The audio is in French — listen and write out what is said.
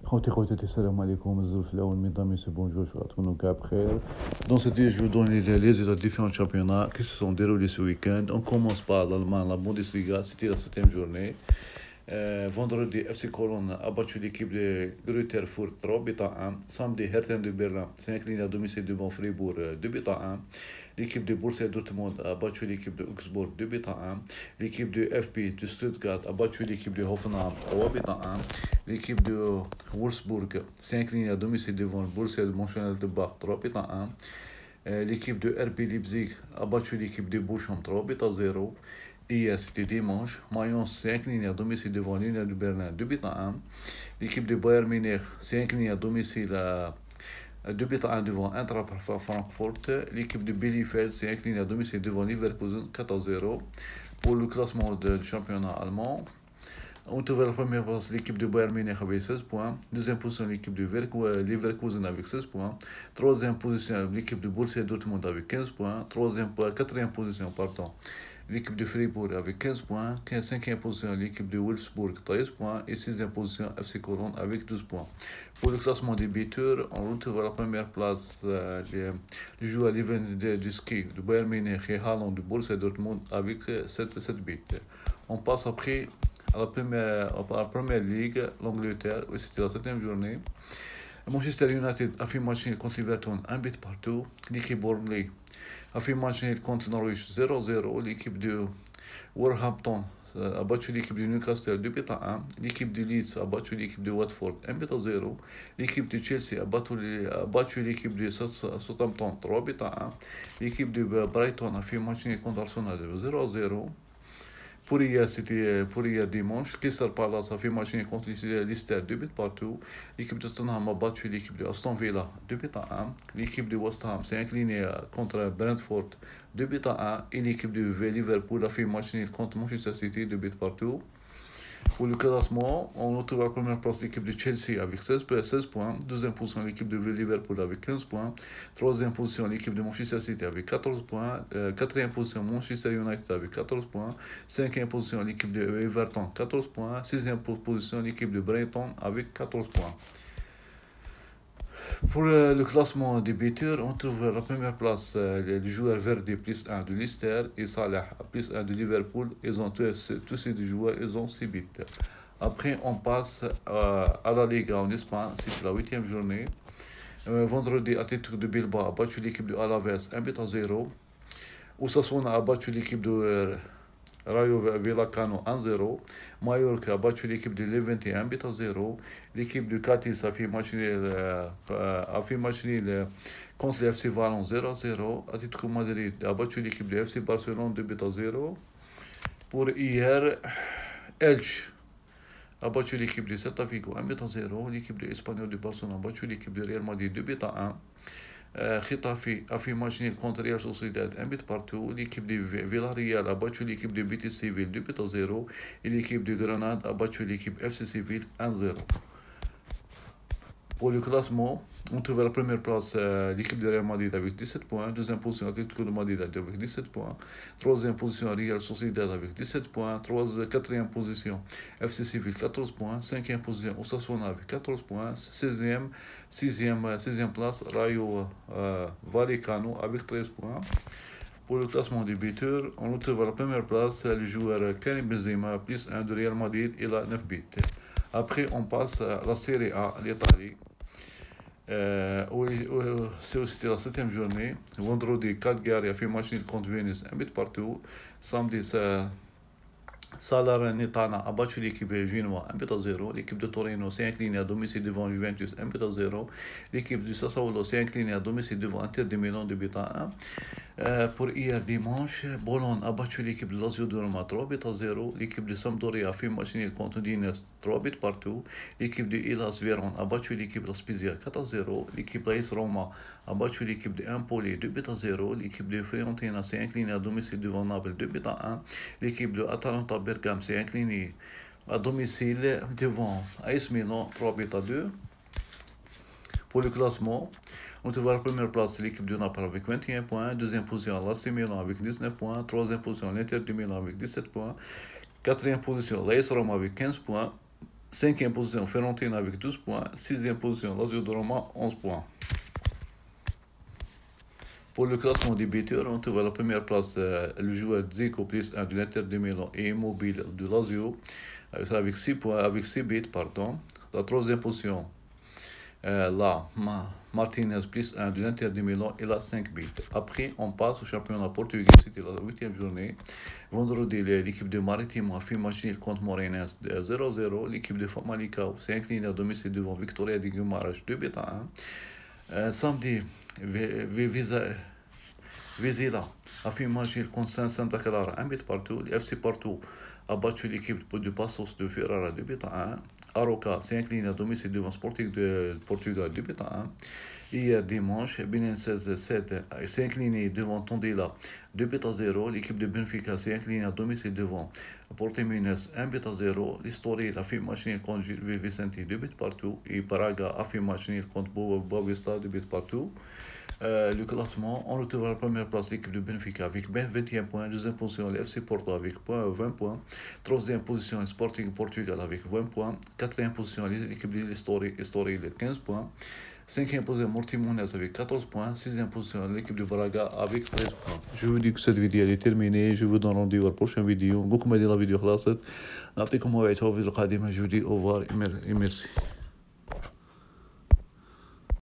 خوتي السلام عليكم الظروف الأول mesdames et messieurs bonjour je suis à après. Dans cette vidéo je vous donne les résultats de différents championnats qui se sont déroulés ce week-end. On commence par l'Allemagne, la Bundesliga, c'était la 7e journée. Vendredi, FC Cologne a battu l'équipe de Greuther Fürth 3 buts à 1. Samedi, Hertha de Berlin s'est incliné à domicile devant Fribourg 2 buts à 1. L'équipe de Borussia Dortmund a battu l'équipe de Augsbourg 2 buts à 1. L'équipe de FP de Stuttgart a battu l'équipe de Hoffenheim 3 buts à 1. L'équipe de Wolfsburg s'est inclinée à domicile devant le Borussia de Mönchengladbach 3 buts à 1. L'équipe de RB Leipzig a battu l'équipe de Bochum 3 buts à 0. Hier, c'était dimanche. Mayence s'est incliné à domicile devant l'Union de Berlin 2 buts à 1. L'équipe de Bayern Munich s'est inclinée à domicile à 2 buts à 1 devant Eintracht Francfort. L'équipe de Bielefeld s'est inclinée à domicile devant Leverkusen 4 à 0. Pour le classement du championnat allemand, on trouve la première place l'équipe de Bayern Munich avec 16 points. Deuxième position l'équipe de Leverkusen avec 16 points. Troisième position l'équipe de Borussia Dortmund avec 15 points. Quatrième position, l'équipe de Fribourg avec 15 points. 5e position l'équipe de Wolfsburg 13 points. Et 6e position FC Cologne avec 12 points. Pour le classement des buteurs, on retrouve à la première place le joueur Lewandowski de Bayern Munich et Haaland de Borussia Dortmund avec 7 buts. On passe après à la première ligue, l'Angleterre, où c'était la 7e journée. Manchester United a fait match nul contre Everton, 1 but partout. L'équipe Burnley a fait match nul contre Norwich 0-0. L'équipe de Wolverhampton a battu l'équipe de Newcastle 2 buts à 1. L'équipe de Leeds a battu l'équipe de Watford 1 but à 0. L'équipe de Chelsea a battu l'équipe de Southampton 3 buts à 1. L'équipe de Brighton a fait match nul contre Arsenal 0-0. Pour hier dimanche, Crystal Palace a fait match nul contre Leicester 2 buts partout. L'équipe de Tottenham a battu l'équipe de Aston Villa 2 buts à 1. L'équipe de West Ham s'est inclinée contre Brentford 2 buts à 1. Et l'équipe de Liverpool a fait match nul contre Manchester City 2 buts partout. Pour le classement, on retrouve à la première place l'équipe de Chelsea avec 16 points. Deuxième position l'équipe de Liverpool avec 15 points. Troisième position l'équipe de Manchester City avec 14 points. Quatrième position Manchester United avec 14 points. Cinquième position l'équipe de Everton 14 points. Sixième position l'équipe de Brighton avec 14 points. Pour le classement des buteurs, on trouve à la première place le joueur Verdi plus 1 de Leicester et Salah plus 1 de Liverpool. Ils ont tous ces deux joueurs, ils ont 6 buts. Après, on passe à la Liga en Espagne, c'est la 8e journée. Vendredi, Atlético de Bilbao a battu l'équipe de Alaves 1 but à 0. Osasuna a battu l'équipe de Rayo Vallecano 1-0. Mallorca a battu l'équipe de Levante 1 but à 0. L'équipe de Cadiz a fait match nul contre le FC Valence 0-0. Atlético Madrid a battu l'équipe de FC Barcelone 2 buts à 0. Pour hier, Elche a battu l'équipe de Celta Vigo 1 but à 0. L'équipe de Espanyol de Barcelone a battu l'équipe de Real Madrid 2 buts à 1. Getafe a fait match nul contre Real Sociedad 1 but partout. L'équipe de Villarreal a battu l'équipe de Betis Séville 2 buts à 0. Et l'équipe de Grenade a battu l'équipe FC Séville 1-0. Pour le classement, on trouve à la première place l'équipe de Real Madrid avec 17 points. Deuxième position, Atlético de Madrid avec 17 points. Troisième position, Real Sociedad avec 17 points. Quatrième position, FC Séville 14 points. Cinquième position, Osasuna avec 14 points. Sixième place, Rayo Vallecano avec 13 points. Pour le classement des buteurs, on retrouve à la première place le joueur Karim Benzema plus 1 de Real Madrid, il a 9 buts. Après, on passe à la Serie A, l'Italie. C'était la 7e journée. Vendredi, Cagliari a fait match nul contre Venise, 1 but partout. Samedi, Salernitana a battu l'équipe Genoa 1 but à 0. L'équipe de Torino s'est inclinée à domicile devant Juventus 1 but à 0. L'équipe de Sassuolo s'est inclinée à domicile devant Inter de Milan 2 buts à 1. Pour hier dimanche, Bologne a battu l'équipe de Lazio de Roma 3 buts à 0. L'équipe de Sampdoria a fait match nul contre Dines 3 buts partout. L'équipe de Hellas Vérone a battu l'équipe de Spezia 4 à 0. L'équipe de AS Roma a battu l'équipe de Empoli 2 buts à 0. L'équipe de Fiorentina s'est inclinée à domicile devant Naples 2 buts à 1. L'équipe de Atalanta Bergame s'est inclinée à domicile devant AS Milan 3 buts à 2. Pour le classement, on trouve à la première place l'équipe de Naples avec 21 points. Deuxième position, l'AC Milan avec 19 points. Troisième position, l'Inter de Milan avec 17 points. Quatrième position, l'AS Roma avec 15 points. Cinquième position, Fiorentina avec 12 points. Sixième position, Lazio de Roma, 11 points. Pour le classement des buteurs, on trouve à la première place le joueur Dzeko plus 1 de l'Inter de Milan et Immobile de Lazio, avec 6 points, avec 6 buts, pardon. La troisième position, Martinez plus 1 de l'Inter de Milan, il a 5 buts. Après, on passe au championnat portugais, c'était la 8e journée. Vendredi, l'équipe de Maritimo a fait match nul contre Moreirense 0-0. L'équipe de Famalicão s'est inclinée à domicile devant Victoria de Guimarães 2-1. Samedi, Vizela a fait match nul contre Santa Clara 1 but partout. FC Porto a battu l'équipe de Passos de Ferrara 2-1. Aroca s'est incliné à domicile devant Sporting de Portugal 2-1. Hier dimanche, Belenenses 7 s'est incliné devant Tondela 2-0. L'équipe de Benfica s'est inclinée à domicile devant Portimonense 1-0. L'Estoril a fait match nul contre Gil Vicente 2 buts partout. Et Braga a fait match nul contre Boavista 2 buts partout. Le classement, on retrouve à la première place l'équipe de Benfica avec 21 points, deuxième position le FC Porto avec 20 points, troisième position Sporting Portugal avec 20 points, quatrième position l'équipe de l'Estoril avec 15 points, cinquième position Portimonense avec 14 points, sixième position l'équipe de Braga avec 13 points. Je vous dis que cette vidéo est terminée, je vous donne rendez-vous à la prochaine vidéo. Beaucoup m'ont dit la vidéo خلاصت نعطيكم موعد في الفيديو القادم. Je vous dis au revoir et merci.